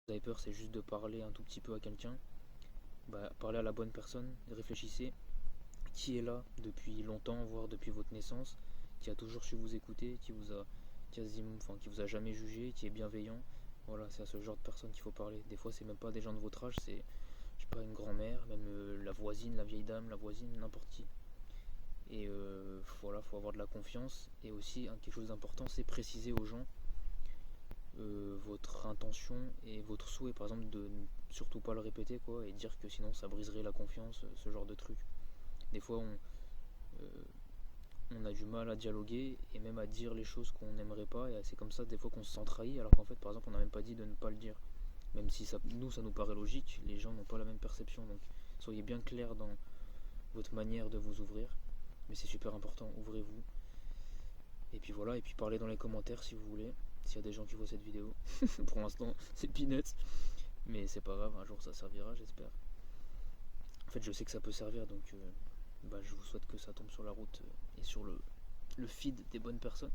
Vous avez peur, c'est juste de parler un tout petit peu à quelqu'un. Parlez à la bonne personne, réfléchissez. Qui est là depuis longtemps, voire depuis votre naissance, qui a toujours su vous écouter, qui vous a qui vous a jamais jugé, qui est bienveillant. Voilà, c'est à ce genre de personne qu'il faut parler. Des fois, c'est même pas des gens de votre âge, c'est, je sais pas, une grand-mère, même la voisine, la vieille dame, la voisine, n'importe qui. Et voilà, faut avoir de la confiance. Et aussi, quelque chose d'important, c'est préciser aux gens votre intention et votre souhait, par exemple, de ne surtout pas le répéter, quoi, et dire que sinon ça briserait la confiance, ce genre de truc. Des fois, on a du mal à dialoguer et même à dire les choses qu'on n'aimerait pas, et c'est comme ça des fois qu'on se sent trahi, alors qu'en fait, par exemple, on n'a même pas dit de ne pas le dire. Même si ça nous paraît logique, les gens n'ont pas la même perception, donc soyez bien clair dans votre manière de vous ouvrir. Mais c'est super important, ouvrez-vous. Et puis voilà, et puis parlez dans les commentaires si vous voulez, s'il y a des gens qui voient cette vidéo. Pour l'instant, c'est peanuts, mais c'est pas grave, un jour ça servira, j'espère. En fait, je sais que ça peut servir, donc je vous souhaite que ça tombe sur la route et sur le feed des bonnes personnes.